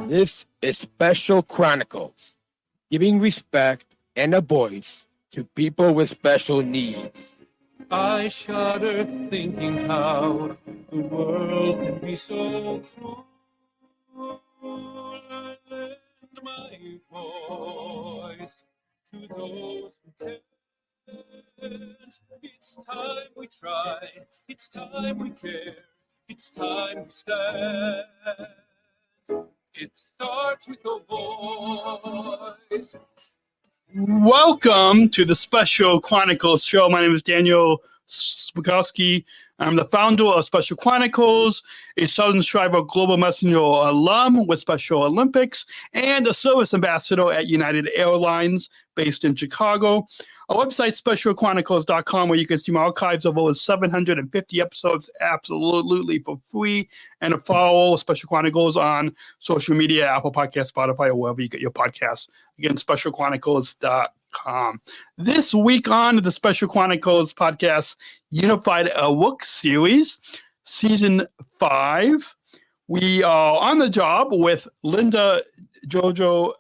This is Special Chronicles, giving respect and a voice to people with special needs. I shudder thinking how the world can be so cruel. I lend my voice to those who can't. It's time we try, it's time we care, it's time we stand. It starts with a voice. Welcome to the Special Chronicles show. My name is Daniel Smrokowski. I'm the founder of Special Chronicles, a Southern Shriver Global Messenger alum with Special Olympics, and a service ambassador at United Airlines based in Chicago. Our website, specialchronicles.com, where you can see my archives of over 750 episodes absolutely for free, and to follow Special Chronicles on social media, Apple Podcasts, Spotify, or wherever you get your podcasts. Again, specialchronicles.com. This week on the Special Chronicles podcast, Unified Work Series, Season 5. We are on the job with Linda Jojo,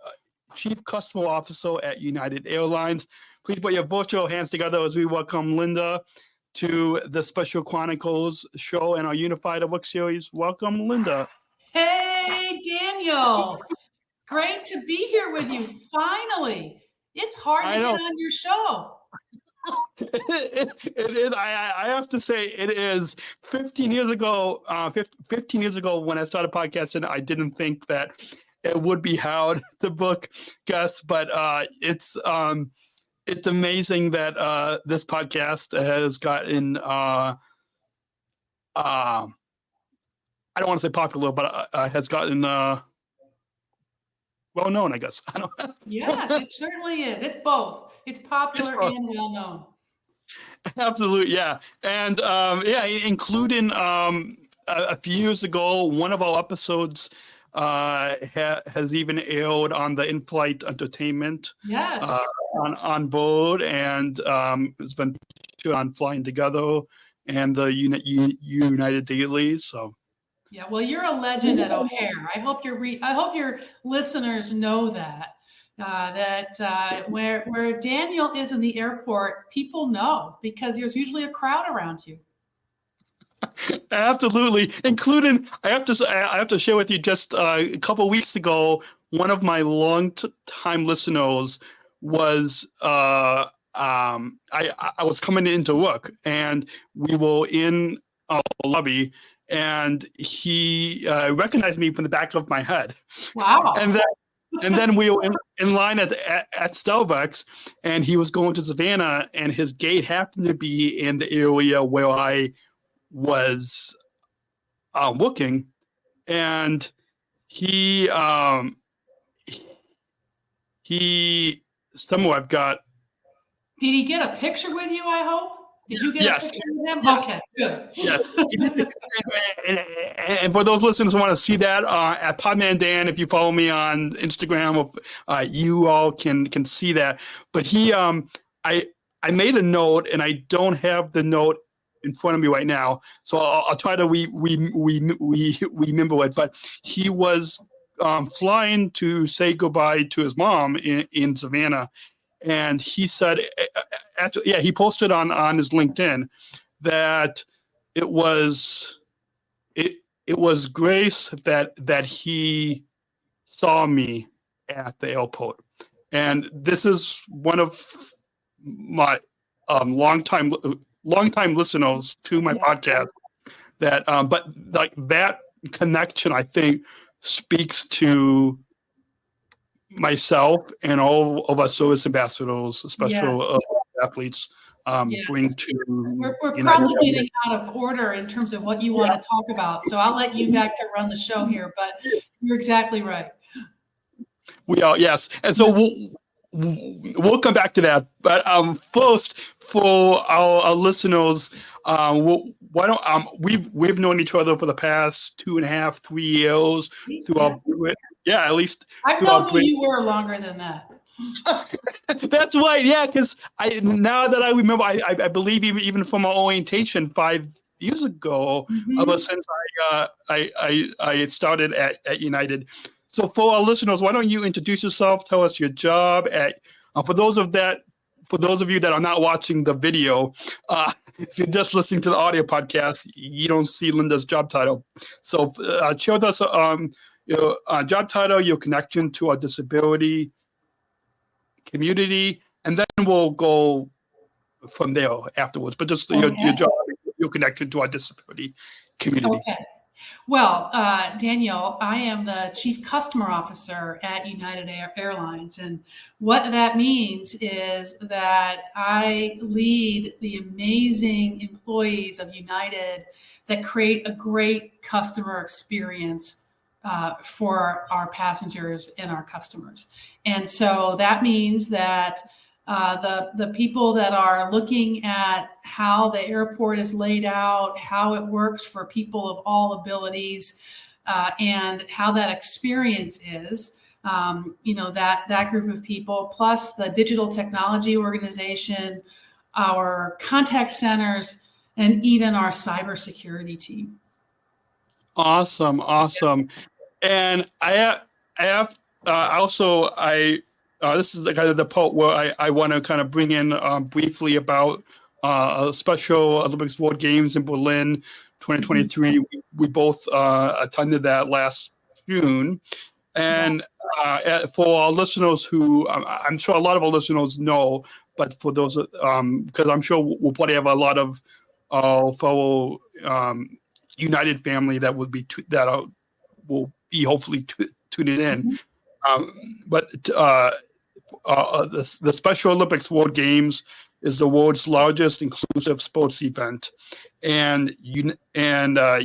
Chief Customer Officer at United Airlines. Please put your virtual hands together as we welcome Linda to the Special Chronicles show and our Unified Work Series. Welcome, Linda. Hey, Daniel. Great to be here with you, finally. It's hard to get on your show. It is. I have to say, it is. 15 years ago when I started podcasting, I didn't think that it would be hard to book guests, but it's amazing that this podcast has gotten, I don't want to say popular, but has gotten well known, I guess. Yes, it certainly is. It's both. It's popular and well known. Absolutely, yeah. And including a few years ago, one of our episodes has even aired on the in-flight entertainment. Yes. On board, and it's been on Flying Together and the United Daily. So, yeah, well, you're a legend at O'Hare. I hope your listeners know that where Daniel is in the airport, people know because there's usually a crowd around you. Absolutely, including I have to share with you just a couple of weeks ago, one of my long-time listeners was I was coming into work, and we were in a lobby, and he recognized me from the back of my head. Wow! And then we were in line at Starbucks, and he was going to Savannah, and his gate happened to be in the area where I was working, and he somewhere I've got. Did he get a picture with you, I hope? Did you get a picture with him? Yes. Okay, good. Yeah. and for those listeners who want to see that, at Podman Dan, if you follow me on Instagram, you all can see that. But he, I made a note, and I don't have the note in front of me right now, so I'll try to remember it. But he was flying to say goodbye to his mom in Savannah, and he said, he posted on his LinkedIn that it was grace that he saw me at the airport, and this is one of my longtime listeners to my podcast. That, but like that connection, I think, speaks to myself and all of our service ambassadors, special athletes, bring to. We're probably getting out of order in terms of what you want to talk about, so I'll let you back to run the show here. But you're exactly right. We are, yes, and so we'll come back to that. But first, for our listeners, why don't we've known each other for the past 2.5, 3 years through our. Yeah, at least. I've known who you were longer than that. That's right. Yeah, because now that I remember, I believe even from our orientation 5 years ago, ever since I started at United. So for our listeners, why don't you introduce yourself? Tell us your job at. For those of you that are not watching the video, if you're just listening to the audio podcast, you don't see Linda's job title. So share with us your job title, your connection to our disability community, and then we'll go from there afterwards. But just your job, your connection to our disability community. Okay. Well, Daniel, I am the Chief Customer Officer at United Airlines. And what that means is that I lead the amazing employees of United that create a great customer experience for our passengers and our customers. And so that means that the people that are looking at how the airport is laid out, how it works for people of all abilities, and how that experience is, that group of people, plus the digital technology organization, our contact centers, and even our cybersecurity team. Awesome. And I have also this is kind of the part where I want to kind of bring in briefly about Special Olympics World Games in Berlin 2023. We both attended that last June. And for our listeners who I'm sure a lot of our listeners know, but for those, because I'm sure we'll probably have a lot of fellow United family that will be hopefully tuning in. But the Special Olympics World Games is the world's largest inclusive sports event, and United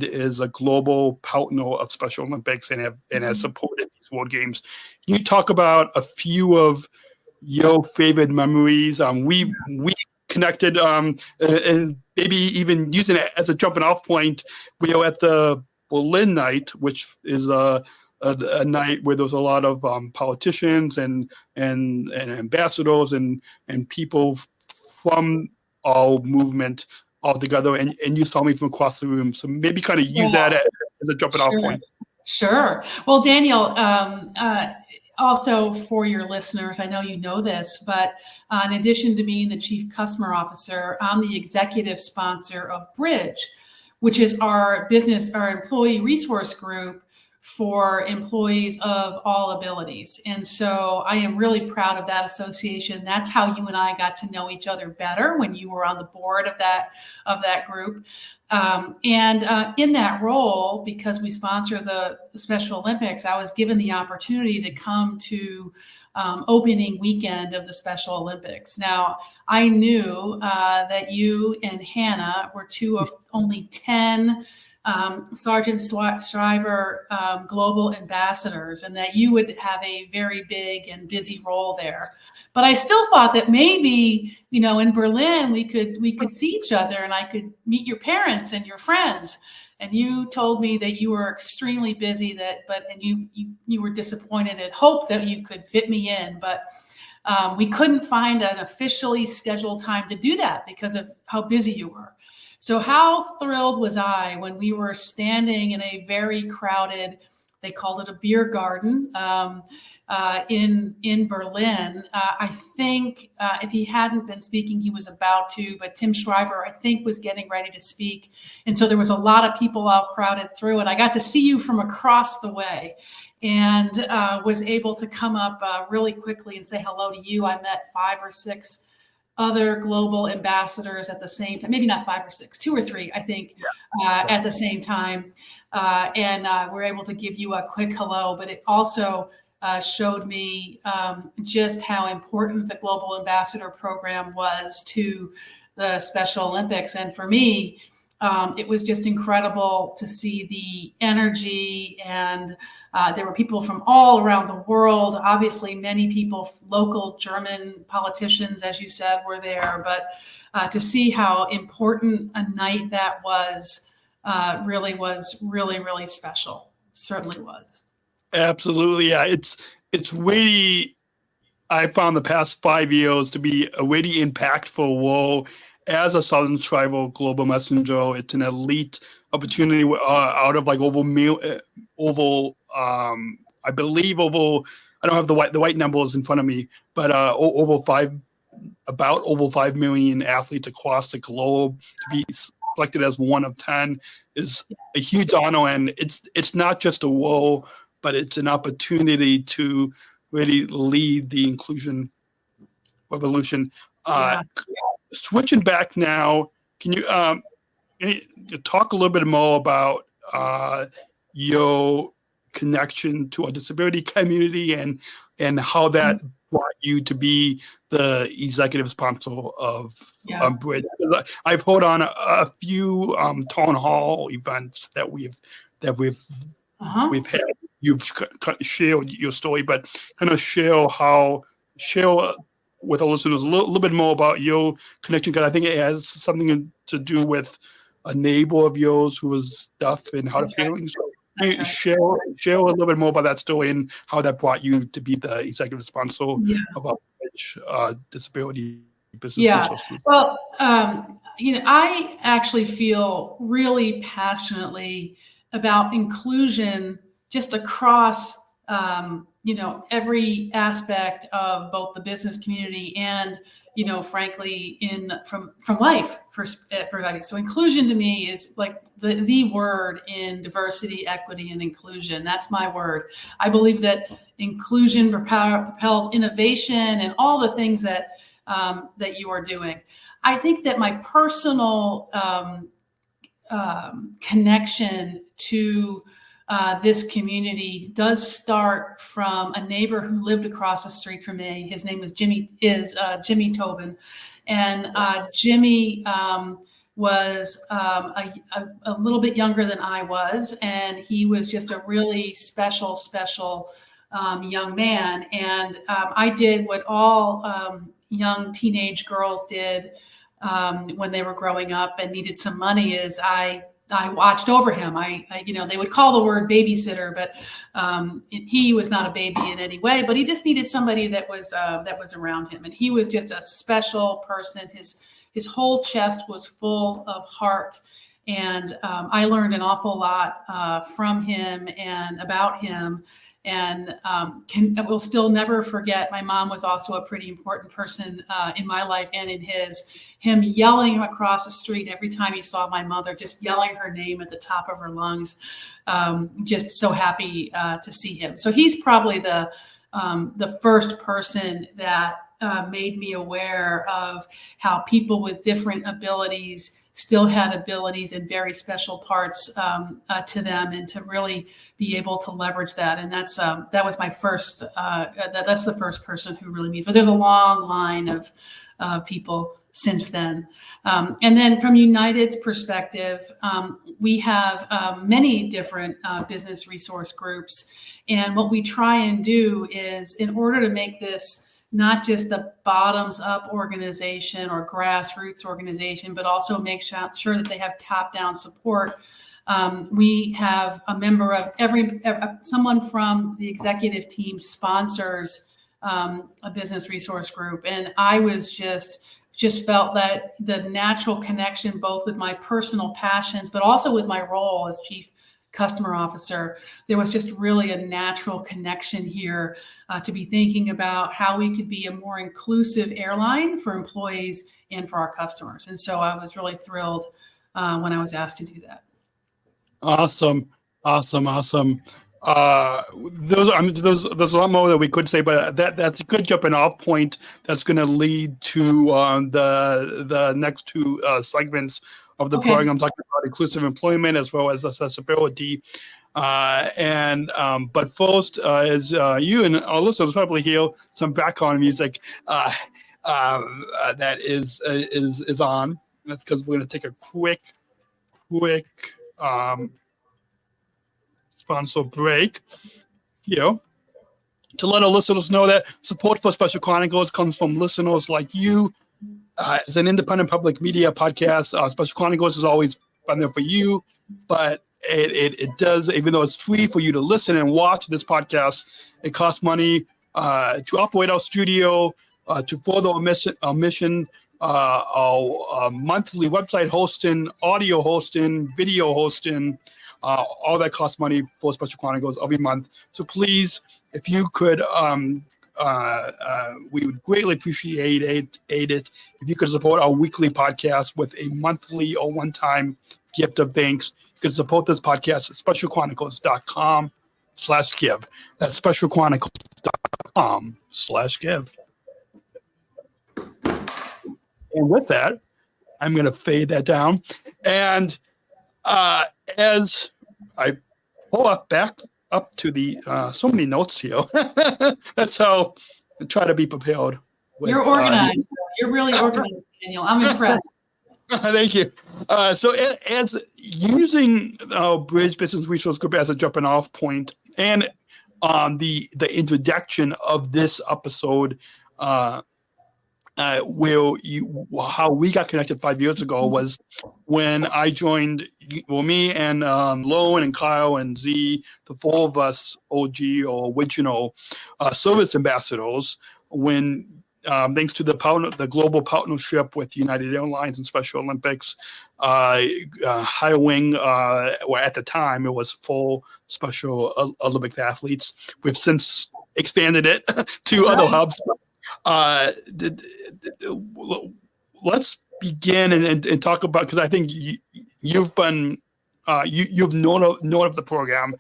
is a global partner of Special Olympics and has supported these World Games. Can you talk about a few of your favorite memories? We connected, and maybe even using it as a jumping off point. We are at the Berlin night, which is a night where there's a lot of politicians and ambassadors and people from our movement all together, and you saw me from across the room. So maybe kind of use that as a jumping off point. Sure. Well, Daniel, also for your listeners, I know you know this, but in addition to being the Chief Customer Officer, I'm the executive sponsor of Bridge, which is our employee resource group for employees of all abilities. And so I am really proud of that association. That's how you and I got to know each other better, when you were on the board of that group. And in that role, because we sponsor the Special Olympics, I was given the opportunity to come to opening weekend of the Special Olympics. Now, I knew that you and Hannah were two of only 10 Sergeant Shriver global ambassadors, and that you would have a very big and busy role there. But I still thought that maybe, in Berlin we could see each other and I could meet your parents and your friends. And you told me that you were extremely busy, and you were disappointed and hoped that you could fit me in, but we couldn't find an officially scheduled time to do that because of how busy you were. So how thrilled was I when we were standing in a very crowded, they called it a beer garden, in Berlin. I think if he hadn't been speaking, he was about to, but Tim Shriver, I think, was getting ready to speak. And so there was a lot of people all crowded through, and I got to see you from across the way, and was able to come up really quickly and say hello to you. I met 5 or 6 other global ambassadors at the same time, maybe not 5 or 6, 2 or 3, I think, at the same time. And we're able to give you a quick hello, but it also showed me just how important the Global Ambassador Program was to the Special Olympics. And for me, it was just incredible to see the energy, and there were people from all around the world. Obviously, many people, local German politicians, as you said, were there. But to see how important a night that was really really special. Certainly was. Absolutely, yeah. It's really, I found the past 5 years to be a really impactful role as a Southern Tribal Global Messenger. It's an elite opportunity out of like over I believe over, I don't have the white numbers in front of me, but over 5 million athletes across the globe. To be selected as one of 10 is a huge honor, and it's not just a role, but it's an opportunity to really lead the inclusion revolution. Switching back now, can you talk a little bit more about your connection to a disability community and how that brought you to be the executive sponsor of Bridge? I've heard on a few town hall events that we've had. You've shared your story, but kind of share with our listeners a little bit more about your connection, because I think it has something to do with a neighbor of yours who was deaf and hard of hearing. So share a little bit more about that story and how that brought you to be the executive sponsor of our disability business. Well, I actually feel really passionately about inclusion just across every aspect of both the business community and, frankly, from life for everybody. So inclusion to me is like the word in diversity, equity, and inclusion. That's my word. I believe that inclusion propels innovation and all the things that you are doing. I think that my personal connection to this community does start from a neighbor who lived across the street from me. His name was Jimmy Tobin, and Jimmy was a little bit younger than I was, and he was just a really special young man. And I did what all young teenage girls did when they were growing up and needed some money, is I watched over him. They would call the word babysitter, but he was not a baby in any way, but he just needed somebody that was around him. And he was just a special person. His whole chest was full of heart. And I learned an awful lot from him and about him. And I will still never forget, my mom was also a pretty important person in my life and in his. Him yelling across the street every time he saw my mother, just yelling her name at the top of her lungs, just so happy to see him. So he's probably the first person that made me aware of how people with different abilities still had abilities and very special parts to them, and to really be able to leverage that. And that was my first. That's the first person who really means. But there's a long line of people since then. And then from United's perspective, we have many different business resource groups, and what we try and do is, in order to make this not just a bottoms-up organization or grassroots organization, but also make sure that they have top-down support. We have a member of someone from the executive team sponsors a business resource group, and I was just felt that the natural connection, both with my personal passions, but also with my role as chief customer officer, there was just really a natural connection here to be thinking about how we could be a more inclusive airline for employees and for our customers. And so I was really thrilled when I was asked to do that. Awesome. There's a lot more that we could say, but that's a good jumping off point that's going to lead to the next two segments of the program, talking about inclusive employment as well as accessibility. But first, as you and our listeners probably hear some background music that is on. That's because we're going to take a quick sponsor break here to let our listeners know that support for Special Chronicles comes from listeners like you. As an independent public media podcast, Special Chronicles has always been there for you, but it does, even though it's free for you to listen and watch this podcast, it costs money to operate our studio, to further our mission, our monthly website hosting, audio hosting, video hosting, All that costs money for Special Chronicles every month. So please, if you could, we would greatly appreciate it if you could support our weekly podcast with a monthly or one-time gift of thanks. You can support this podcast at specialchronicles.com/give. That's specialchronicles.com/give. And with that, I'm going to fade that down. And as I pull back up to the so many notes here, that's how I try to be prepared. You're organized. You're really organized, Daniel. I'm impressed. Thank you. So as using Bridge Business Resource Group as a jumping off point, and the introduction of this episode, how we got connected 5 years ago was when I joined, me and Loan and Kyle and Z, the four of us OG or original service ambassadors, when thanks to the global partnership with United Airlines and Special Olympics, hiring, at the time it was full Special Olympics athletes. We've since expanded it to other hubs. Let's begin and talk about, because I think you've been you've known of the program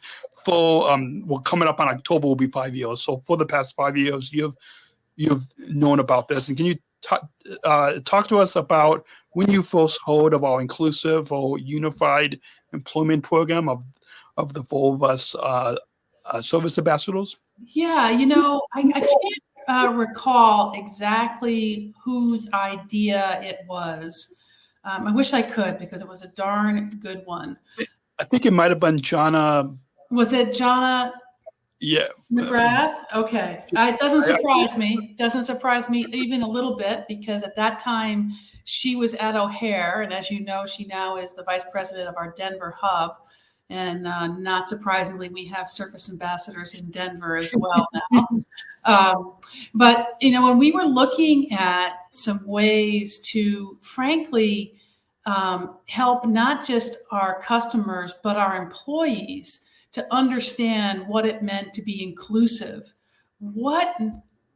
for well, coming up on October will be 5 years. So for the past 5 years, you've known about this, and can you talk to us about when you first heard of our inclusive or unified employment program of the four of us service ambassadors? Yeah, I can't recall exactly whose idea it was. I wish I could, because it was a darn good one. I think it might have been Jana. Was it Jana? Yeah. McGrath? Okay. It doesn't surprise me. Doesn't surprise me even a little bit, because at that time she was at O'Hare. And as you know, she now is the vice president of our Denver hub. And not surprisingly, we have service ambassadors in Denver as well now. But, when we were looking at some ways to, frankly, help not just our customers, but our employees to understand what it meant to be inclusive, what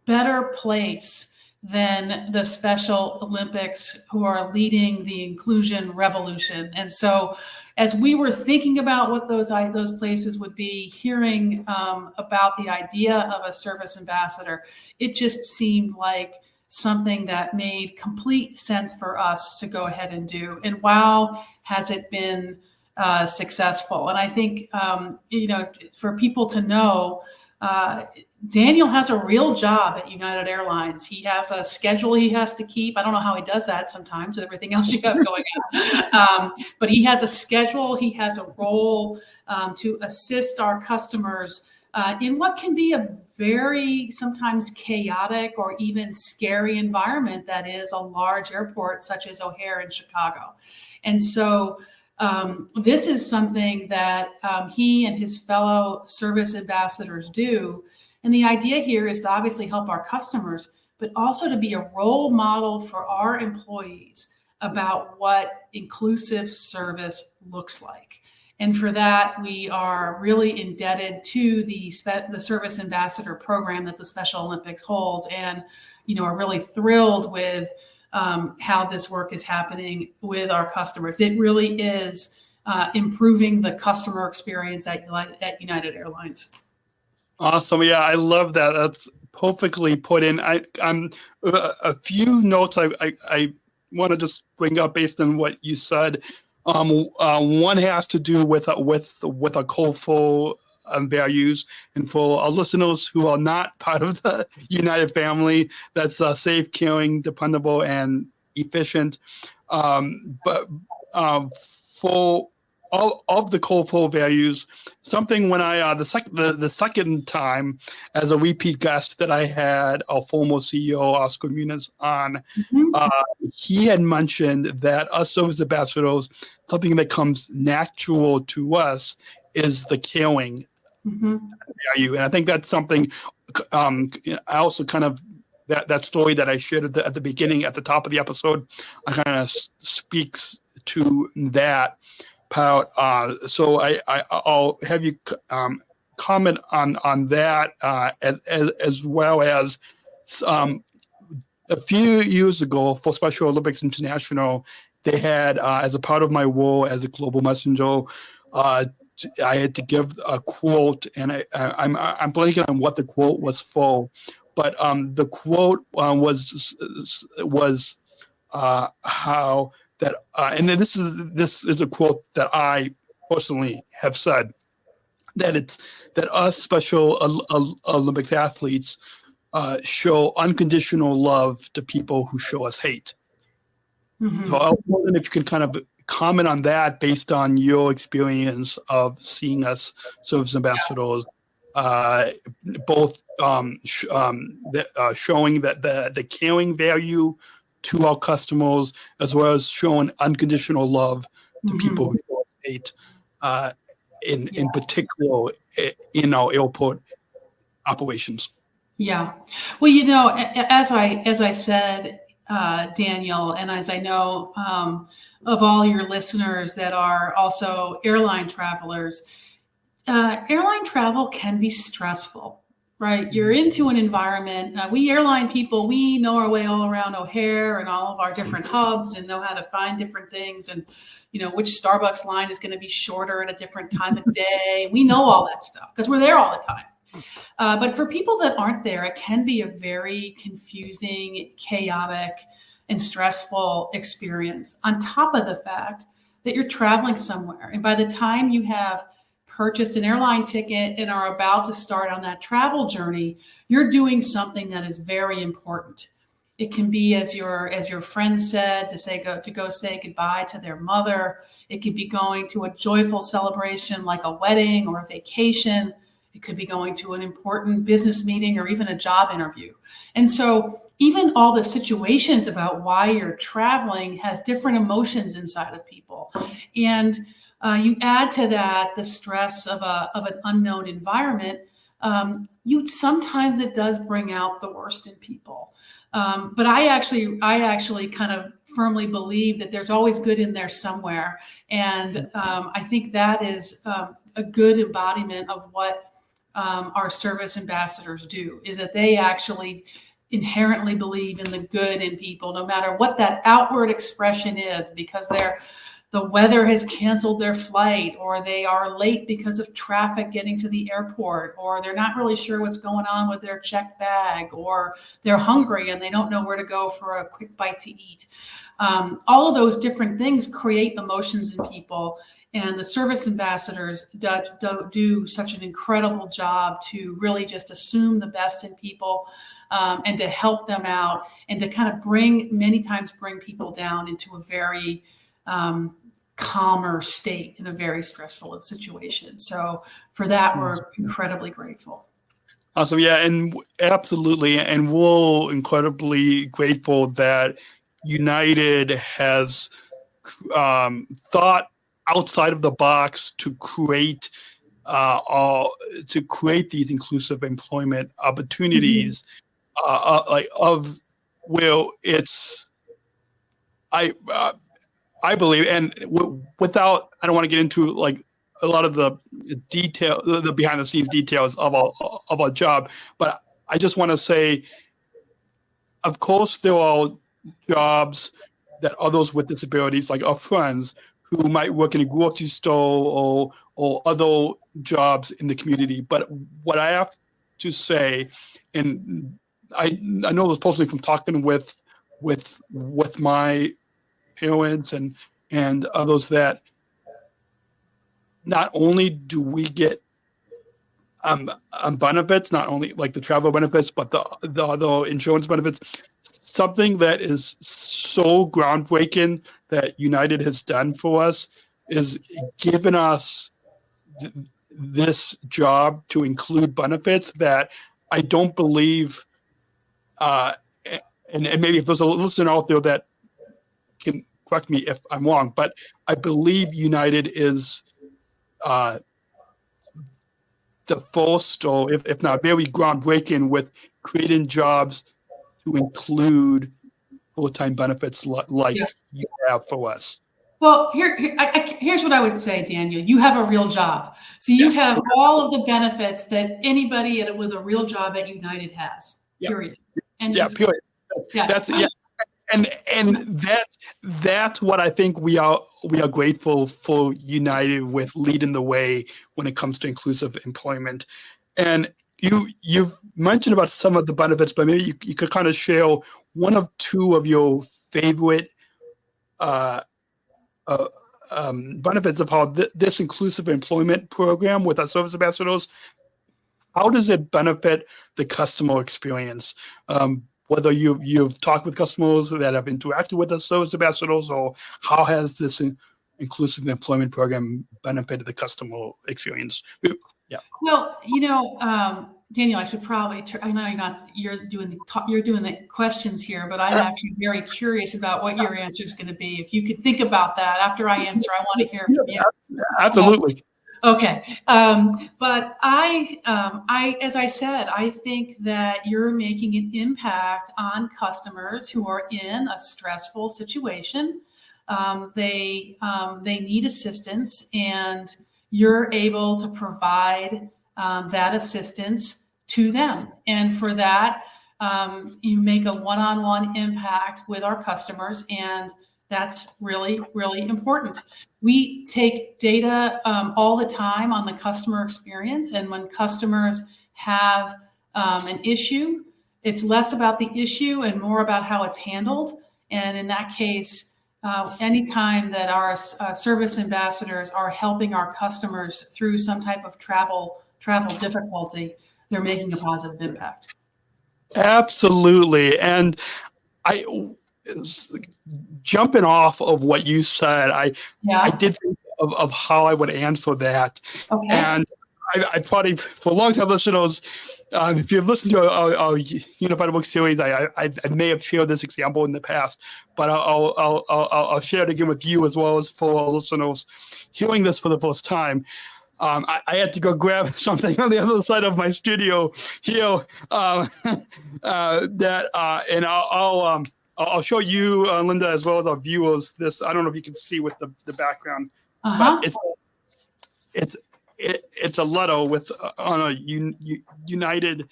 better place than the Special Olympics, who are leading the inclusion revolution. And so as we were thinking about what those places would be, hearing about the idea of a service ambassador, it just seemed like something that made complete sense for us to go ahead and do. And wow, has it been successful. And I think, for people to know, Daniel has a real job at United Airlines. He has a schedule he has to keep. I don't know how he does that sometimes with everything else you have going on. But he has a schedule. He has a role to assist our customers in what can be a very sometimes chaotic or even scary environment that is a large airport such as O'Hare in Chicago. And so this is something that he and his fellow service ambassadors do. And the idea here is to obviously help our customers, but also to be a role model for our employees about what inclusive service looks like. And for that, we are really indebted to the Service Ambassador program that the Special Olympics holds, and are really thrilled with how this work is happening with our customers. It really is improving the customer experience at United Airlines. Awesome. Yeah, I love that. That's perfectly put in. I'm a few notes I want to just bring up based on what you said. One has to do with a cultural values, and for our listeners who are not part of the United family, that's safe, caring, dependable, and efficient. But for all of the cultural values, something when I the second time as a repeat guest that I had our former CEO Oscar Muniz on, he had mentioned that us service ambassadors, something that comes natural to us is the caring value, and I think that's something. I also kind of that story that I shared at the beginning, at the top of the episode, kind of speaks to that. about. So I'll have you comment on that as well as a few years ago for Special Olympics International, they had as a part of my role as a global messenger, I had to give a quote, and I'm blanking on what the quote was for, but the quote was how that, and then this is a quote that I personally have said, that it's that us Special Olympics athletes show unconditional love to people who show us hate. Mm-hmm. So I was wondering if you can kind of comment on that based on your experience of seeing us service ambassadors, both showing that the caring value to our customers, as well as showing unconditional love to people who show us hate, in particular in our airport operations. Yeah. Well, you know, as I said, Daniel, and as I know of all your listeners that are also airline travelers, airline travel can be stressful, right? You're into an environment. We airline people, we know our way all around O'Hare and all of our different hubs and know how to find different things and, you know, which Starbucks line is going to be shorter at a different time of day. We know all that stuff because we're there all the time. But for people that aren't there, it can be a very confusing, chaotic, and stressful experience, on top of the fact that you're traveling somewhere. And by the time you have purchased an airline ticket and are about to start on that travel journey, you're doing something that is very important. It can be, as your friend said, to go say goodbye to their mother. It could be going to a joyful celebration like a wedding or a vacation. It could be going to an important business meeting or even a job interview. And so even all the situations about why you're traveling has different emotions inside of people. And you add to that the stress of an unknown environment. Sometimes it does bring out the worst in people. But I actually kind of firmly believe that there's always good in there somewhere. And I think that is a good embodiment of what our service ambassadors do, is that they actually inherently believe in the good in people, no matter what that outward expression is, because the weather has canceled their flight, or they are late because of traffic getting to the airport, or they're not really sure what's going on with their checked bag, or they're hungry and they don't know where to go for a quick bite to eat. All of those different things create emotions in people. And the service ambassadors do such an incredible job to really just assume the best in people, and to help them out, and to kind of many times bring people down into a very calmer state in a very stressful situation. So for that, we're incredibly grateful. Awesome. Yeah, and absolutely. And we're incredibly grateful that United has thought outside of the box to create these inclusive employment opportunities, I believe, and without, I don't want to get into like a lot of the detail, the behind the scenes details of our job, but I just want to say, of course, there are jobs that others with disabilities, like our friends, who might work in a grocery store or other jobs in the community. But what I have to say, and I know this personally from talking with my parents and others, that not only do we get benefits, not only like the travel benefits, but the other insurance benefits. Something that is so groundbreaking that United has done for us is given us this job to include benefits that I don't believe, and maybe if there's a listener out there that can correct me if I'm wrong, but I believe United is the first, or if not very groundbreaking, with creating jobs to include full-time benefits like you have for us. Well, here's what I would say, Daniel. You have a real job. So you have all of the benefits that anybody with a real job at United has, period. And period. That's and that's what I think we are grateful for United with leading the way when it comes to inclusive employment. And you've mentioned about some of the benefits, but maybe you could kind of share one of two of your favorite benefits of how this inclusive employment program with our service ambassadors, how does it benefit the customer experience? Whether you've talked with customers that have interacted with the service ambassadors, or how has this inclusive employment program benefited the customer experience? Yeah. Well, Daniel, I should probably. I know you're doing the questions here, but I'm actually very curious about what your answer is going to be. If you could think about that after I answer, I want to hear from you. Absolutely. Okay, but as I said, I think that you're making an impact on customers who are in a stressful situation. They need assistance, and you're able to provide that assistance to them. And for that, you make a one-on-one impact with our customers, and that's really, really important. We take data all the time on the customer experience, and when customers have an issue, it's less about the issue and more about how it's handled. And in that case, anytime that our service ambassadors are helping our customers through some type of travel difficulty, they're making a positive impact. Absolutely. And jumping off of what you said, I did think of how I would answer that. Okay. And I probably, for long-time listeners, if you've listened to our Unified Work series, I may have shared this example in the past, but I'll share it again with you as well as for our listeners hearing this for the first time. I had to go grab something on the other side of my studio here and I'll show you, Linda, as well as our viewers. This, I don't know if you can see with the background, but it's a letter with on a United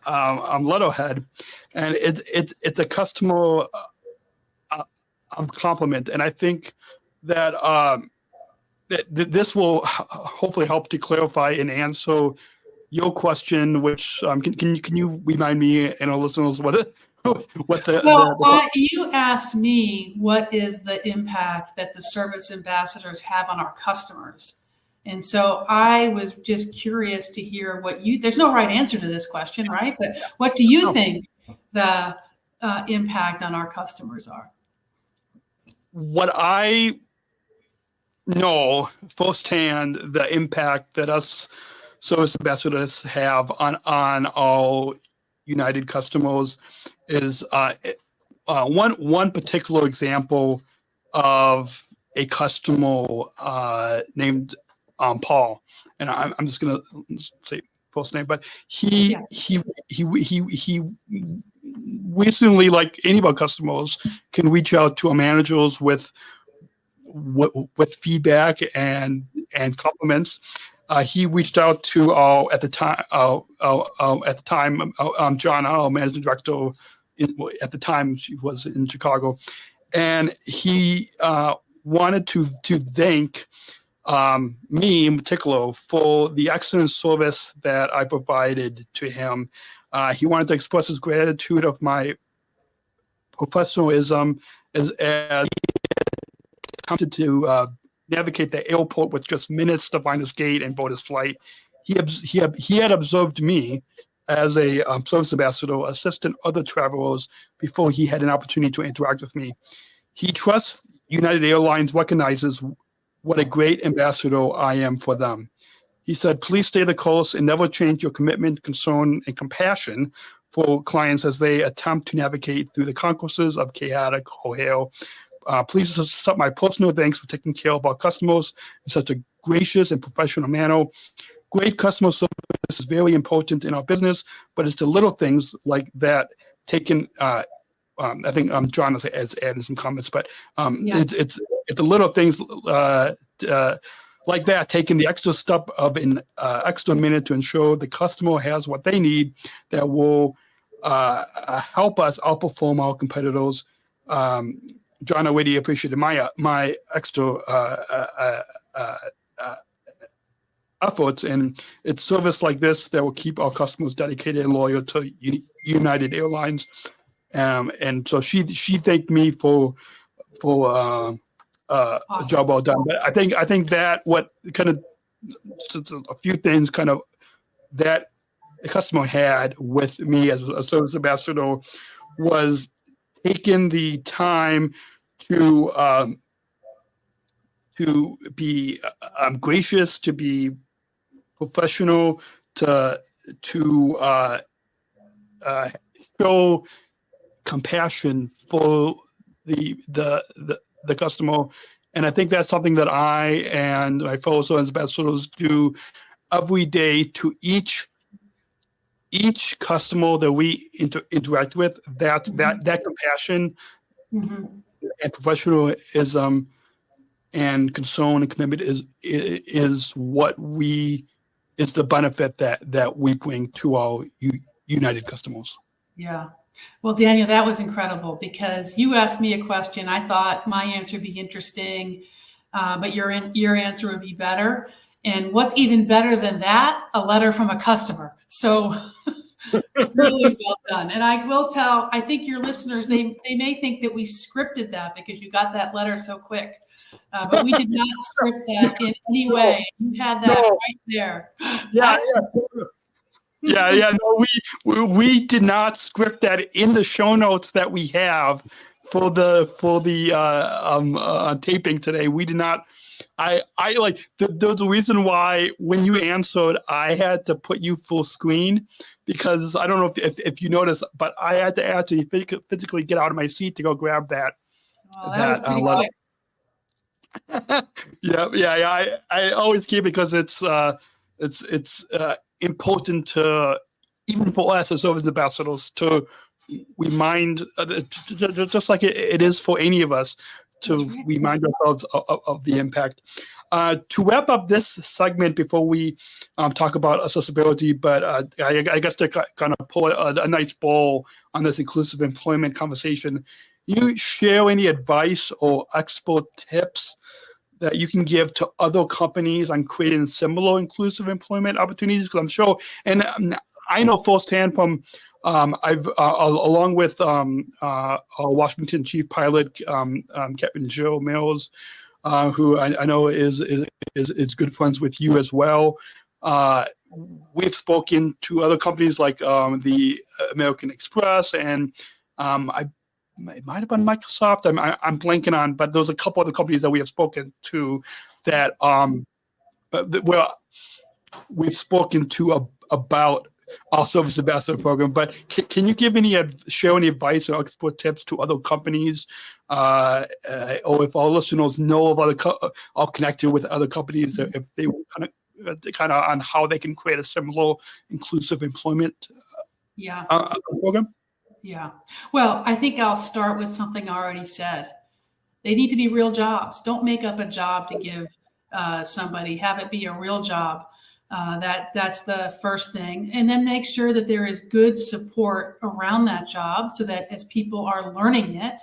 letterhead, and it's a customer compliment, and I think that this will hopefully help to clarify and answer your question. Which can you remind me and our listeners you asked me what is the impact that the service ambassadors have on our customers. And so I was just curious to hear there's no right answer to this question, right? But what do you think the impact on our customers are? What I know firsthand, the impact that us service ambassadors have on our United customers is one particular example of a customer named Paul, and I'm just gonna say first name, but he recently, like any of our customers, can reach out to our managers with feedback and compliments. He reached out to at the time John, our managing director. At the time, she was in Chicago, and he wanted to thank me in particular for the excellent service that I provided to him. He wanted to express his gratitude of my professionalism as he attempted to navigate the airport with just minutes to find his gate and board his flight. He had observed me as a service ambassador assisting other travelers before he had an opportunity to interact with me. He trusts United Airlines recognizes what a great ambassador I am for them. He said, please stay the course and never change your commitment, concern, and compassion for clients as they attempt to navigate through the concourses of chaotic O'Hare. Please accept my personal thanks for taking care of our customers in such a gracious and professional manner. Great customer service is very important in our business, but it's the little things like that taken. I think John has added some comments, but it's it's the little things like that, taking the extra step of an extra minute to ensure the customer has what they need, that will help us outperform our competitors. John, I really appreciated my extra efforts, and it's service like this that will keep our customers dedicated and loyal to United Airlines. And so she thanked me for Awesome. a job well done. But I think that what kind of a few things kind of that the customer had with me as a service ambassador was taking the time to be gracious, to be professional, to show compassion for the customer. And I think that's something that I and my fellow service ambassadors do every day to each customer that we interact with. That compassion and professionalism and concern and commitment is what is the benefit that we bring to our United customers. Yeah. Well, Daniel, that was incredible because you asked me a question. I thought my answer would be interesting, but your answer would be better. And what's even better than that? A letter from a customer. So really well done. And I will tell, I think your listeners, they may think that we scripted that because you got that letter so quick. But we did not script that in any way. You had that right there. Yeah. No, we did not script that in the show notes that we have for the taping today. We did not. I like there's a reason why when you answered, I had to put you full screen because I don't know if you noticed, but I had to actually physically get out of my seat to go grab that. Oh, that was pretty quick. Yeah. I always keep it because it's important to, even for us as service ambassadors, to remind, just like it is for any of us, to remind ourselves of the impact. To wrap up this segment before we talk about accessibility, but I guess to kind of pull a nice bow on this inclusive employment conversation, you share any advice or expert tips that you can give to other companies on creating similar inclusive employment opportunities? Because I'm sure, and I know firsthand from I've along with our Washington chief pilot, Captain Joe Mills, who I know is good friends with you as well. We've spoken to other companies like the American Express, and it might have been Microsoft. I'm blanking on, but there's a couple other companies that we have spoken to that where we've spoken to about our service ambassador program. But can you share any advice or expert tips to other companies, or if our listeners know of other are connected with other companies, if they kind of on how they can create a similar inclusive employment program? Yeah. Well, I think I'll start with something I already said. They need to be real jobs. Don't make up a job to give somebody. Have it be a real job. That's the first thing. And then make sure that there is good support around that job so that as people are learning it,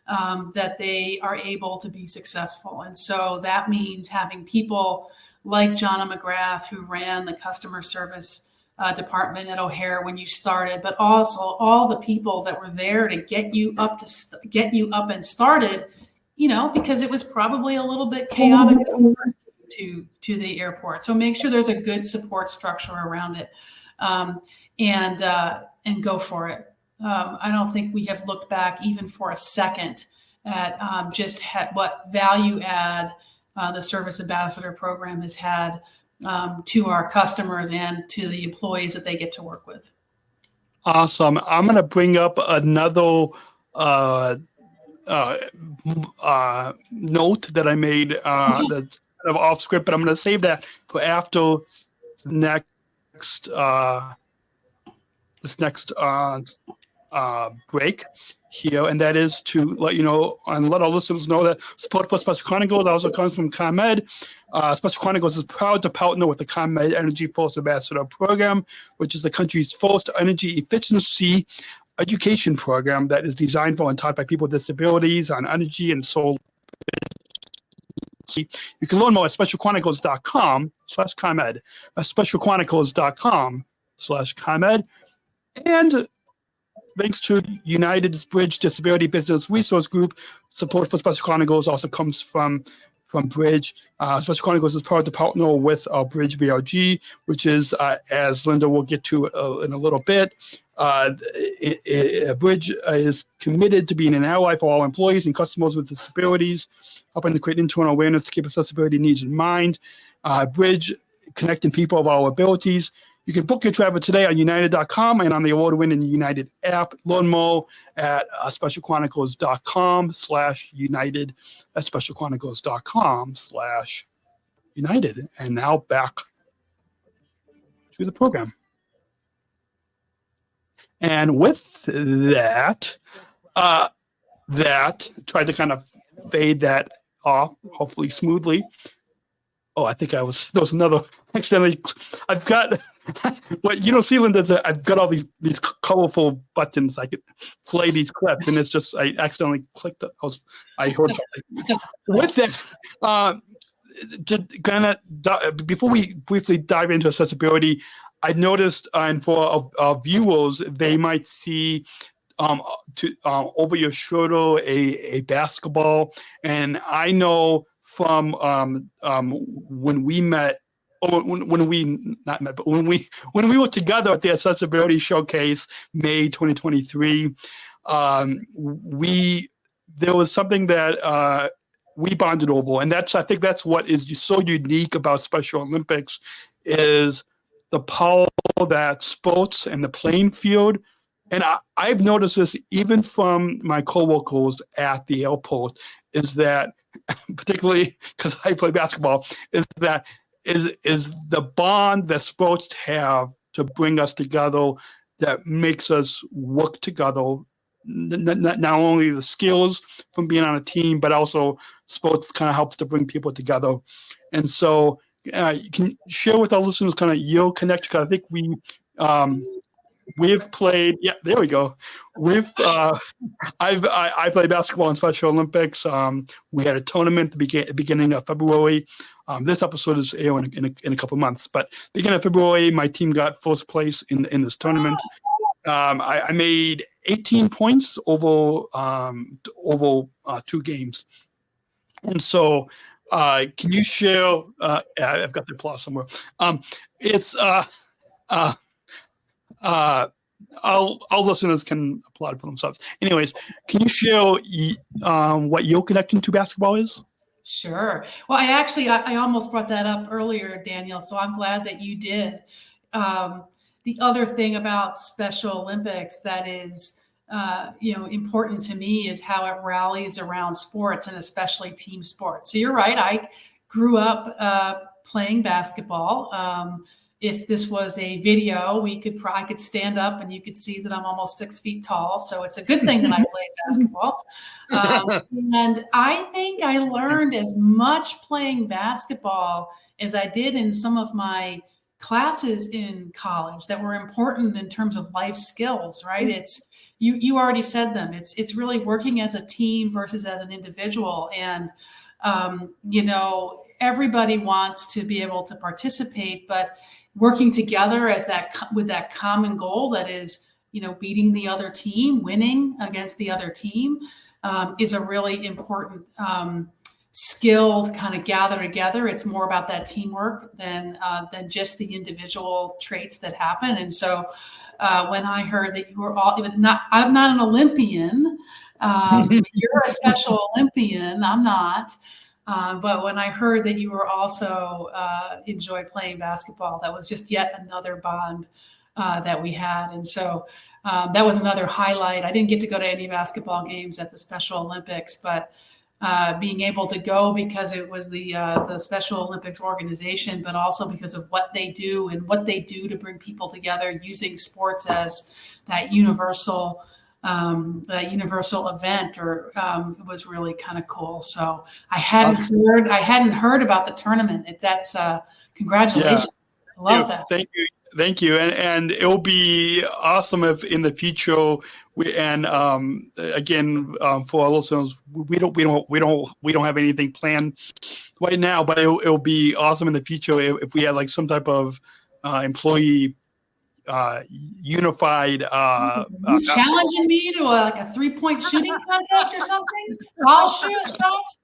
that they are able to be successful. And so that means having people like Jonna McGrath, who ran the customer service department at O'Hare when you started, but also all the people that were there to get you up and started, because it was probably a little bit chaotic to the airport. So make sure there's a good support structure around it, and go for it. I don't think we have looked back even for a second at what value add the Service Ambassador program has had to our customers and to the employees that they get to work with. Awesome. I'm going to bring up another note that I made that's kind of off script, but I'm going to save that for after this next break here, and that is to let you know and let our listeners know that support for Special Chronicles also comes from ComEd. Special Chronicles is proud to partner with the ComEd Energy Force Ambassador Program, which is the country's first energy efficiency education program that is designed for and taught by people with disabilities on energy and solar. You can learn more at specialchronicles.com/ComEd, specialchronicles.com/ComEd. And thanks to United's Bridge Disability Business Resource Group, support for Special Chronicles also comes from Bridge. Special Chronicles is proud to partner with Bridge BRG, which is, as Linda will get to in a little bit, Bridge is committed to being an ally for all employees and customers with disabilities, helping to create internal awareness to keep accessibility needs in mind. Bridge connecting people of all abilities. You can book your travel today on United.com and on the award-winning United app. Learn more at specialchronicles.com/United. That's specialchronicles.com/United. And now back to the program. And with that, tried to kind of fade that off, hopefully smoothly. Oh, I think there was another accidentally. I've got what you don't see, Linda. I've got all these colorful buttons. I could play these clips, and it's just I accidentally clicked. I heard something. With that, to kind of before we briefly dive into accessibility, I noticed, and for our viewers, they might see over your shoulder a basketball, and I know from when we met, or when we not met, but when we were together at the Accessibility Showcase, May 2023, there was something that we bonded over, and I think that's what is so unique about Special Olympics is the power that sports and the playing field. And I've noticed this even from my coworkers at the airport, is that, particularly because I play basketball, is the bond that sports have to bring us together that makes us work together. Not only the skills from being on a team, but also sports kind of helps to bring people together. And so you can share with our listeners kind of your connection, because I think we've played. Yeah, there we go. I played basketball in Special Olympics. We had a tournament at the beginning of February. This episode is airing in a couple months, but beginning of February, my team got first place in this tournament. I made 18 points over 2 games, and so. Can you share? I've got the applause somewhere. Our listeners can applaud for themselves. Anyways, can you share what your connection to basketball is? Sure. Well, I almost brought that up earlier, Daniel, so I'm glad that you did. The other thing about Special Olympics that is important to me is how it rallies around sports, and especially team sports. So you're right. I grew up playing basketball. If this was a video, I could stand up and you could see that I'm almost 6 feet tall. So it's a good thing that I played basketball. And I think I learned as much playing basketball as I did in some of my classes in college that were important in terms of life skills, right? It's you already said them. It's really working as a team versus as an individual. And everybody wants to be able to participate, but working together with that common goal that is, beating the other team, winning against the other team, is a really important skill to kind of gather together. It's more about that teamwork than just the individual traits that happen. And so when I heard that you were I'm not an Olympian, you're a Special Olympian, I'm not. But when I heard that you were also enjoyed playing basketball, that was just yet another bond that we had. And so that was another highlight. I didn't get to go to any basketball games at the Special Olympics, but being able to go because it was the Special Olympics organization, but also because of what they do to bring people together, using sports as that universal a universal event, or it was really kind of cool. So I hadn't heard about the tournament. That's congratulations. I love that. Thank you, and it'll be awesome if in the future for our listeners, we don't have anything planned right now, but it'll be awesome in the future if we had like some type of employee unified. You challenging me to like a 3-point shooting contest or something? I'll shoot shots.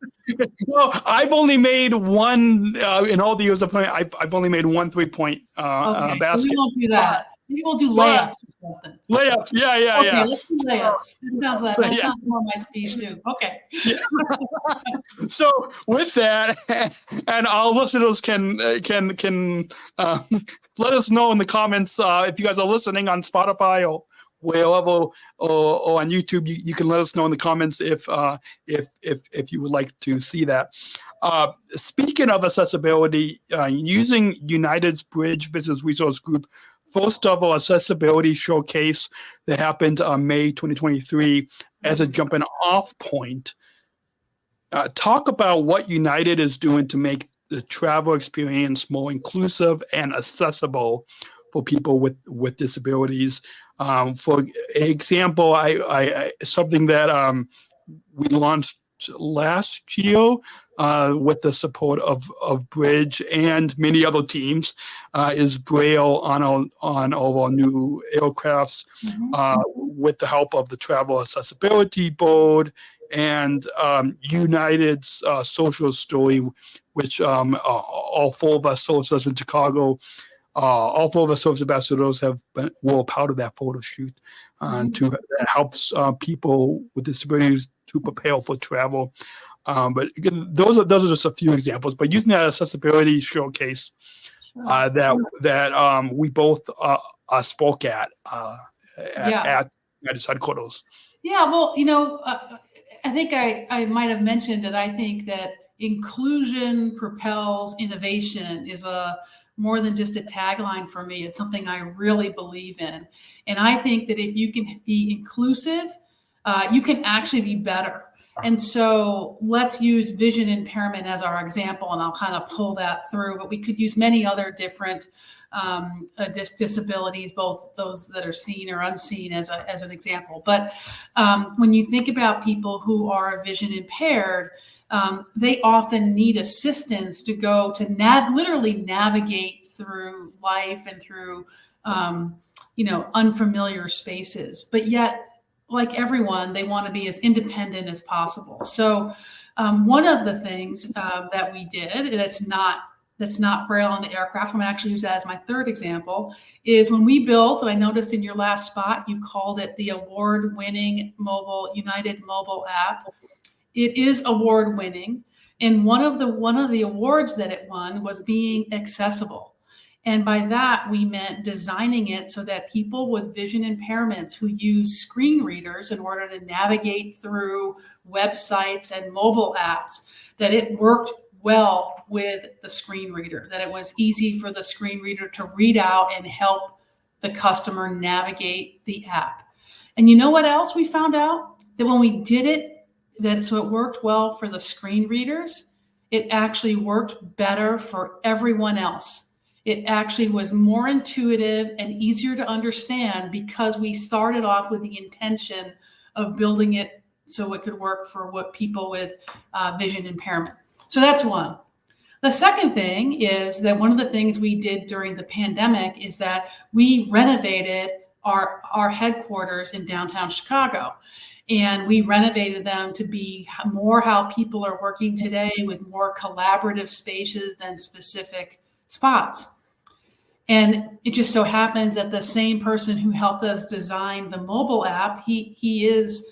Well, I've only made one in all the years of playing. I've only made one 3-point basket. We won't do that. Maybe we'll do layups or something. Layups, yeah. Okay, let's do layups. That sounds more my speed too. Okay. Yeah. So with that, and our listeners can let us know in the comments if you guys are listening on Spotify or wherever or on YouTube. You can let us know in the comments if you would like to see that. Speaking of accessibility, using United's Bridge Business Resource Group first ever accessibility showcase that happened on May 2023 as a jumping off point. Talk about what United is doing to make the travel experience more inclusive and accessible for people with disabilities. For example, I something that we launched last year with the support of Bridge and many other teams is Braille on all our new aircrafts with the help of the Travel Accessibility Board and United's Social Story, which all 4 of us services in Chicago, all 4 of us service ambassadors were part of that photo shoot that helps people with disabilities to prepare for travel. But again, those are just a few examples. But using that accessibility showcase that we both spoke at United headquarters. Yeah, well, I think I might have mentioned that I think that inclusion propels innovation is more than just a tagline for me. It's something I really believe in. And I think that if you can be inclusive, you can actually be better. And so let's use vision impairment as our example, and I'll kind of pull that through, but we could use many other different disabilities, both those that are seen or unseen as an example. But when you think about people who are vision impaired, they often need assistance to go to literally navigate through life and through, unfamiliar spaces. But yet, like everyone, they want to be as independent as possible. So one of the things that we did that's not Braille on the aircraft, I'm going to actually use that as my third example, is when we built, and I noticed in your last spot, you called it the award-winning United mobile app. It is award-winning. And one of the awards that it won was being accessible. And by that, we meant designing it so that people with vision impairments who use screen readers in order to navigate through websites and mobile apps, that it worked well with the screen reader, that it was easy for the screen reader to read out and help the customer navigate the app. And you know what else we found out? That when we did it, so it worked well for the screen readers, it actually worked better for everyone else. It actually was more intuitive and easier to understand because we started off with the intention of building it so it could work for what people with vision impairment. So that's one. The second thing is that one of the things we did during the pandemic is that we renovated our headquarters in downtown Chicago. And we renovated them to be more how people are working today, with more collaborative spaces than specific spots. And it just so happens that the same person who helped us design the mobile app, he is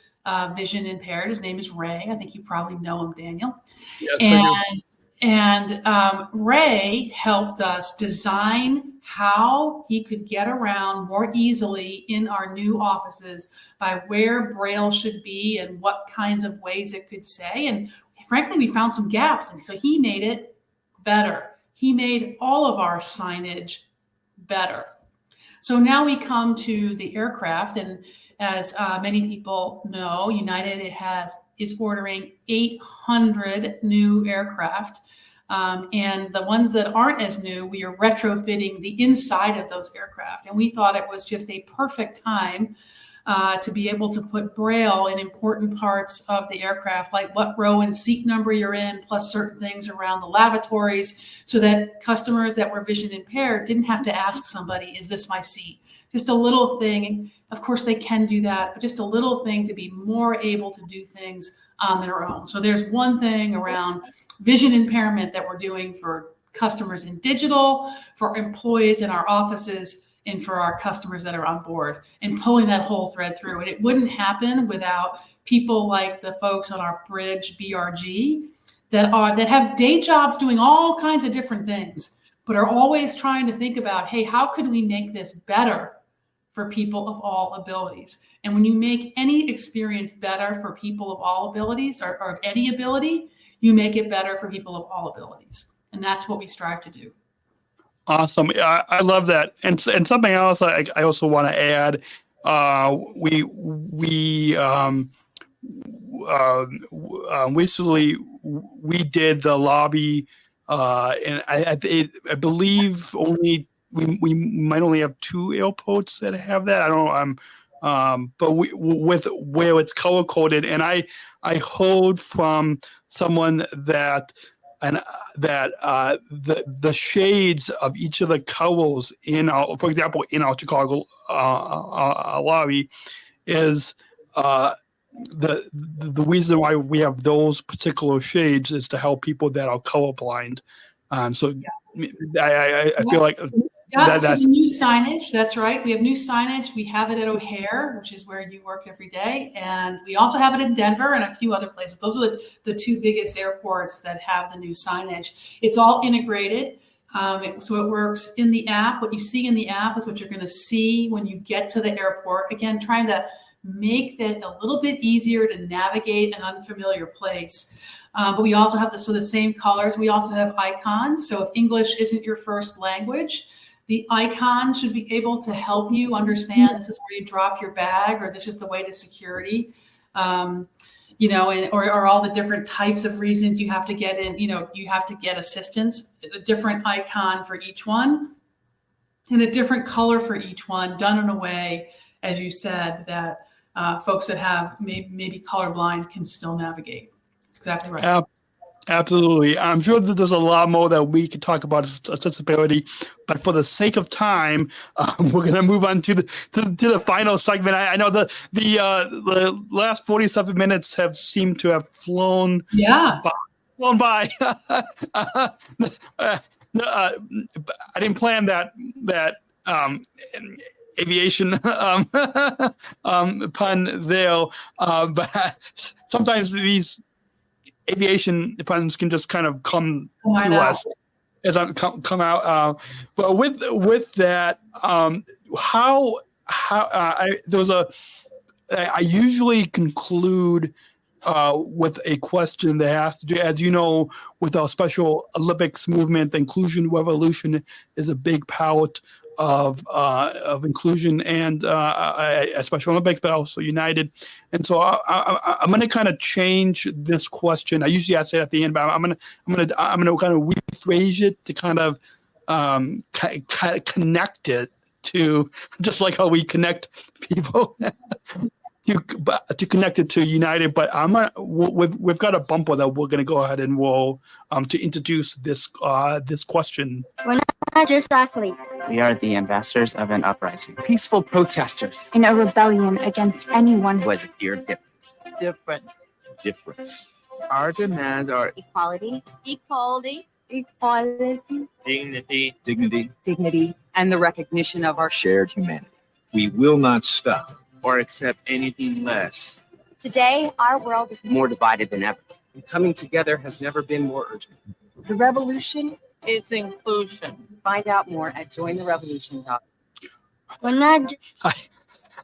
vision impaired. His name is Ray. I think you probably know him, Daniel. Yes, And Ray helped us design how he could get around more easily in our new offices by where Braille should be and what kinds of ways it could say. And frankly, we found some gaps. And so he made it better. He made all of our signage better. So now we come to the aircraft, and as many people know, United is ordering 800 new aircraft. And the ones that aren't as new, we are retrofitting the inside of those aircraft. And we thought it was just a perfect time to be able to put Braille in important parts of the aircraft, like what row and seat number you're in, plus certain things around the lavatories, so that customers that were vision impaired didn't have to ask somebody, is this my seat? Just a little thing. Of course, they can do that, but just a little thing to be more able to do things on their own. So there's one thing around vision impairment that we're doing for customers in digital, for employees in our offices, and for our customers that are on board, and pulling that whole thread through. And it wouldn't happen without people like the folks on our bridge BRG that have day jobs doing all kinds of different things, but are always trying to think about, hey, how could we make this better for people of all abilities? And when you make any experience better for people of all abilities, or of any ability, you make it better for people of all abilities. And that's what we strive to do. Awesome. I love that. And something else I also want to add, recently we did the lobby, and I believe we might only have 2 airports that have that. I don't know. But with where it's color coded, and I heard from someone that the shades of each of the colors for example, in our Chicago lobby is the reason why we have those particular shades is to help people that are colorblind. So I feel like that's the new signage. That's right. We have new signage. We have it at O'Hare, which is where you work every day. And we also have it in Denver and a few other places. Those are the 2 biggest airports that have the new signage. It's all integrated. So it works in the app. What you see in the app is what you're going to see when you get to the airport. Again, trying to make it a little bit easier to navigate an unfamiliar place. But we also have the same colors. We also have icons. So if English isn't your first language, the icon should be able to help you understand this is where you drop your bag, or this is the way to security, or all the different types of reasons you have to get in, you have to get assistance, a different icon for each one and a different color for each one, done in a way, as you said, that folks that have maybe colorblind can still navigate. That's exactly right. Absolutely. I'm sure that there's a lot more that we could talk about accessibility, but for the sake of time, we're going to move on to the final segment. I know the last 47 minutes have seemed to have flown by. I didn't plan that aviation pun there, but sometimes these aviation puns can just kind of come to us as I come out. But with that, I usually conclude with a question that has to do, as you know, with our Special Olympics movement, the inclusion revolution is a big part of inclusion and Special Olympics, but also United. And so I'm going to kind of change this question. I usually ask it at the end, but I'm going to kind of rephrase it to kind of connect it to, just like how we connect people to connect it to United. But we've got a bumper that we're going to go ahead and roll to introduce this question. We're not just athletes. We are the ambassadors of an uprising. Peaceful protesters. In a rebellion against anyone who has a fear of difference. Difference. Our demands are equality, dignity, and the recognition of our shared humanity. We will not stop or accept anything less. Today, our world is More divided than ever. And coming together has never been more urgent. The revolution is inclusion. Find out more at jointherevolution.com. We're not just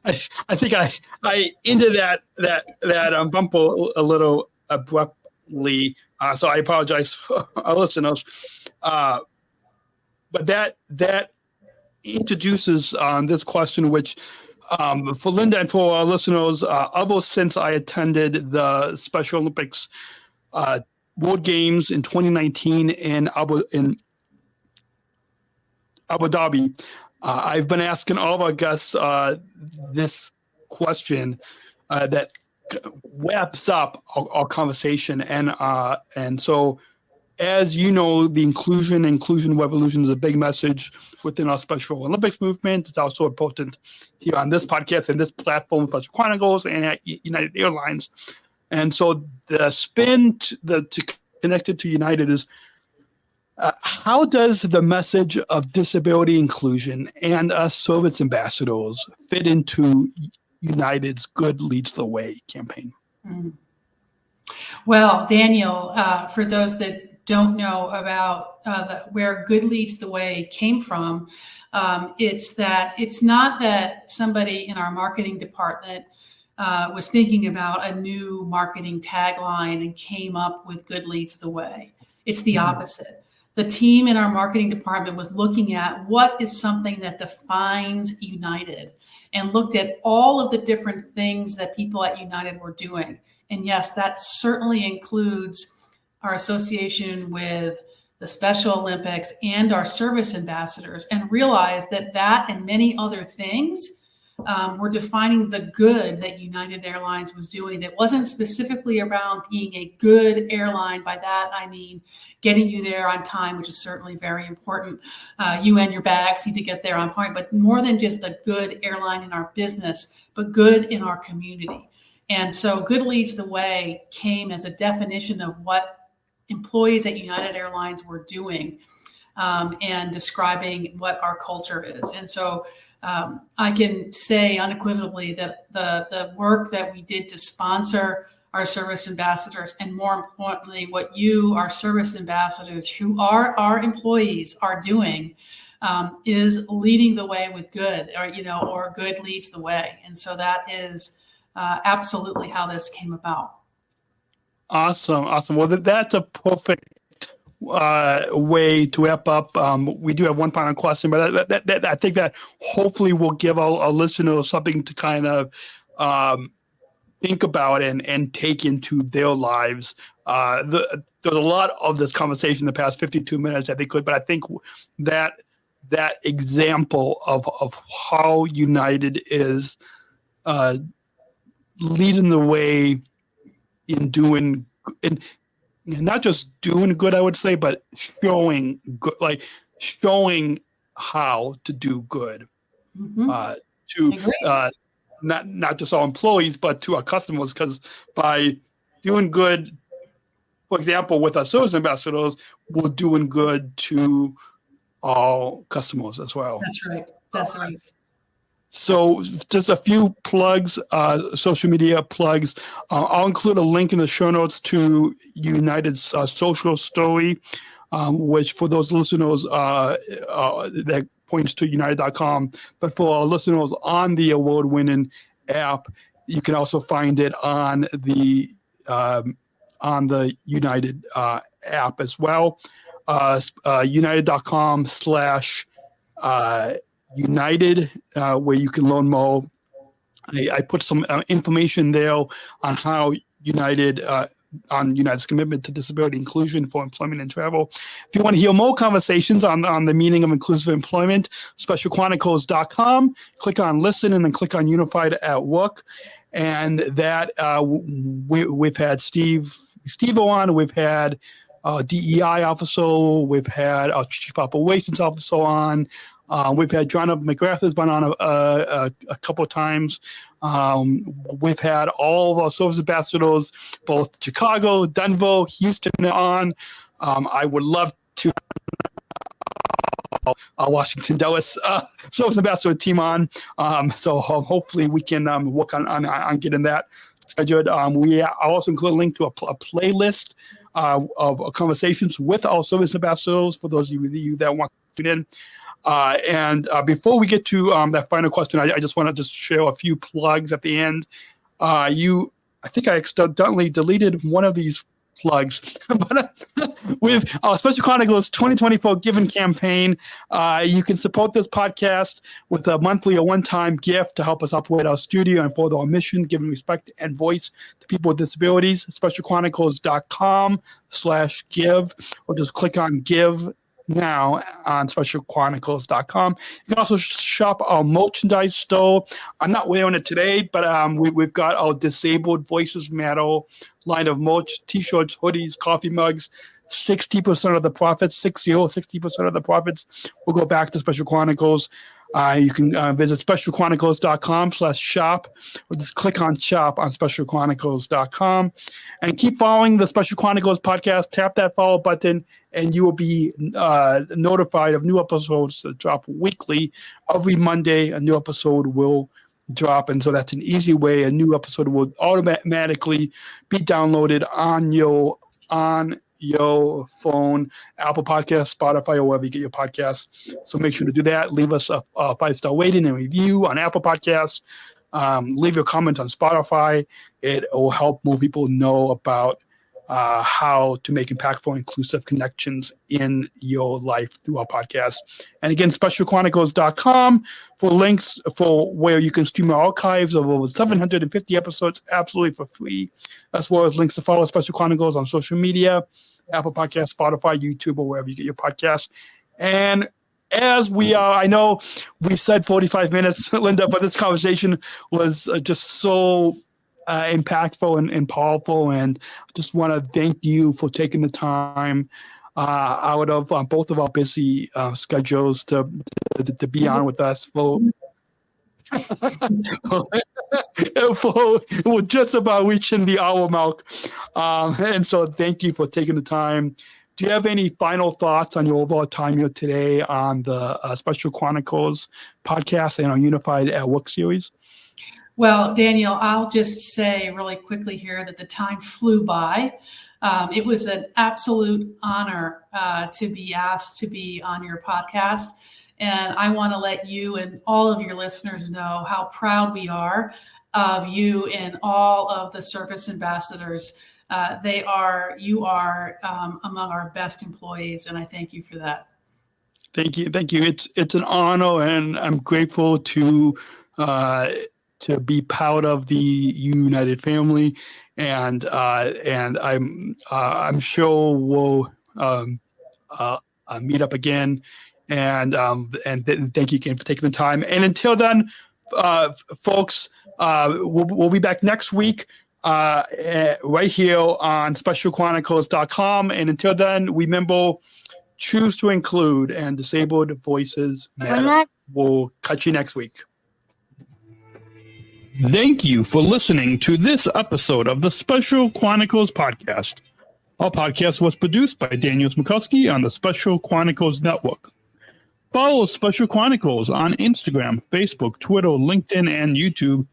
I think I ended that bumper a little abruptly, so I apologize for our listeners. But that introduces this question, which for Linda and for our listeners, ever since I attended the Special Olympics World Games in 2019 in Abu Dhabi, I've been asking all of our guests this question that wraps up our conversation. And so, as you know, the inclusion revolution is a big message within our Special Olympics movement. It's also important here on this podcast and this platform, Special Chronicles and at United Airlines. And so the spin to connected to United is how does the message of disability inclusion and us service ambassadors fit into United's Good Leads the Way campaign? Well, Daniel, for those that don't know about where Good Leads the Way came from, it's not that somebody in our marketing department was thinking about a new marketing tagline and came up with Good Leads the Way. It's the opposite. The team in our marketing department was looking at what is something that defines United and looked at all of the different things that people at United were doing. And yes, that certainly includes our association with the Special Olympics and our service ambassadors, and realized that and many other things were defining the good that United Airlines was doing. That wasn't specifically around being a good airline. By that, I mean getting you there on time, which is certainly very important. You and your bags need to get there on point, but more than just a good airline in our business, but good in our community. And so Good Leads the Way came as a definition of what employees at United Airlines were doing and describing what our culture is. And so I can say unequivocally that the work that we did to sponsor our service ambassadors, and more importantly, what you, our service ambassadors, who are our employees, are doing, is leading the way with good, or good leads the way. And so that is absolutely how this came about. Awesome. Well, that's a perfect way to wrap up. We do have one final question, but that I think that hopefully will give our listeners something to kind of think about and take into their lives. There's a lot of this conversation in the past 52 minutes, I think, but I think that example of how United is leading the way in doing, in not just doing good, I would say, but showing good, like showing how to do good to not just our employees, but to our customers. Because by doing good, for example, with our service ambassadors, we're doing good to all customers as well. That's right. So just a few plugs, social media plugs. I'll include a link in the show notes to United's social story, which for those listeners, that points to united.com. But for our listeners on the award-winning app, you can also find it on the United app as well. United.com/ United, where you can learn more. I put some information there on how United, on United's commitment to disability inclusion for employment and travel. If you want to hear more conversations on the meaning of inclusive employment, specialchronicles.com. Click on listen and then click on Unified at Work. And that we've had Steve on, we've had DEI officer, we've had our chief operations officer on. We've had John McGrath has been on a couple of times. We've had all of our service ambassadors, both Chicago, Denver, Houston on. I would love to Washington Dulles service ambassador team on. So hopefully we can work on getting that scheduled. We also include a link to a playlist of conversations with our service ambassadors for those of you that want to tune in. And before we get to that final question, I just want to share a few plugs at the end. I think I accidentally deleted one of these plugs. But with our Special Chronicles 2024 Giving Campaign, you can support this podcast with a monthly or one-time gift to help us operate our studio and further our mission, giving respect and voice to people with disabilities. SpecialChronicles.com/give, or just click on Give now on SpecialChronicles.com. You can also shop our merchandise store. I'm not wearing it today, but we've got our Disabled Voices Matter line of merch, t-shirts, hoodies, coffee mugs. 60% of the profits, 60% of the profits will go back to Special Chronicles. You can visit specialchronicles.com/shop, or just click on shop on specialchronicles.com, and keep following the Special Chronicles podcast. Tap that follow button and you will be notified of new episodes that drop weekly. Every Monday a new episode will drop, and so that's an easy way. A new episode will automatically be downloaded on your phone, Apple Podcasts, Spotify, or wherever you get your podcasts. So make sure to do that. Leave us a 5-star rating and review on Apple Podcasts. Leave your comments on Spotify. It will help more people know about how to make impactful, inclusive connections in your life through our podcast. And again, specialchronicles.com for links for where you can stream our archives of over 750 episodes absolutely for free, as well as links to follow Special Chronicles on social media, Apple Podcasts, Spotify, YouTube, or wherever you get your podcasts. And as we are, I know we said 45 minutes, Linda, but this conversation was just so impactful and powerful, and just want to thank you for taking the time out of both of our busy schedules to be on with us for we're just about reaching the hour mark, and so thank you for taking the time. Do you have any final thoughts on your overall time here today on the Special Chronicles podcast and our Unified at Work series? Well, Daniel, I'll just say really quickly here that the time flew by. It was an absolute honor to be asked to be on your podcast. And I want to let you and all of your listeners know how proud we are of you and all of the service ambassadors. You are among our best employees, and I thank you for that. Thank you. It's an honor, and I'm grateful to be part of the United family, and I'm sure we'll meet up again. And thank you again for taking the time. And until then, folks, we'll be back next week right here on SpecialChronicles.com. And until then, remember, choose to include, and disabled voices matter. We'll catch you next week. Thank you for listening to this episode of the Special Chronicles podcast. Our podcast was produced by Daniel Smrokowski on the Special Chronicles Network. Follow Special Chronicles on Instagram, Facebook, Twitter, LinkedIn, and YouTube.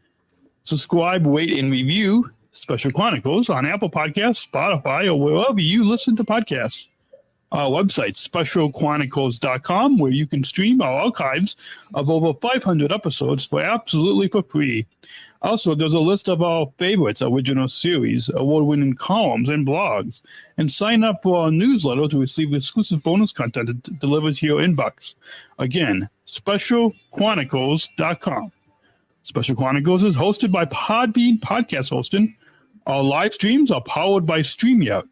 Subscribe, rate, and review Special Chronicles on Apple Podcasts, Spotify, or wherever you listen to podcasts. Our website, specialchronicles.com, where you can stream our archives of over 500 episodes for absolutely for free. Also, there's a list of our favorites, original series, award-winning columns, and blogs. And sign up for our newsletter to receive exclusive bonus content delivered to your inbox. Again, specialchronicles.com. Special Chronicles is hosted by Podbean Podcast Hosting. Our live streams are powered by StreamYard.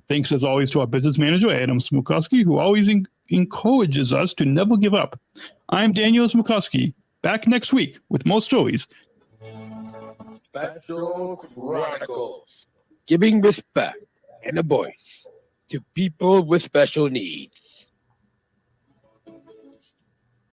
Thanks, as always, to our business manager, Adam Smrokowski, who always encourages us to never give up. I'm Daniel Smrokowski, back next week with more stories. Special Chronicles, giving respect and a voice to people with special needs.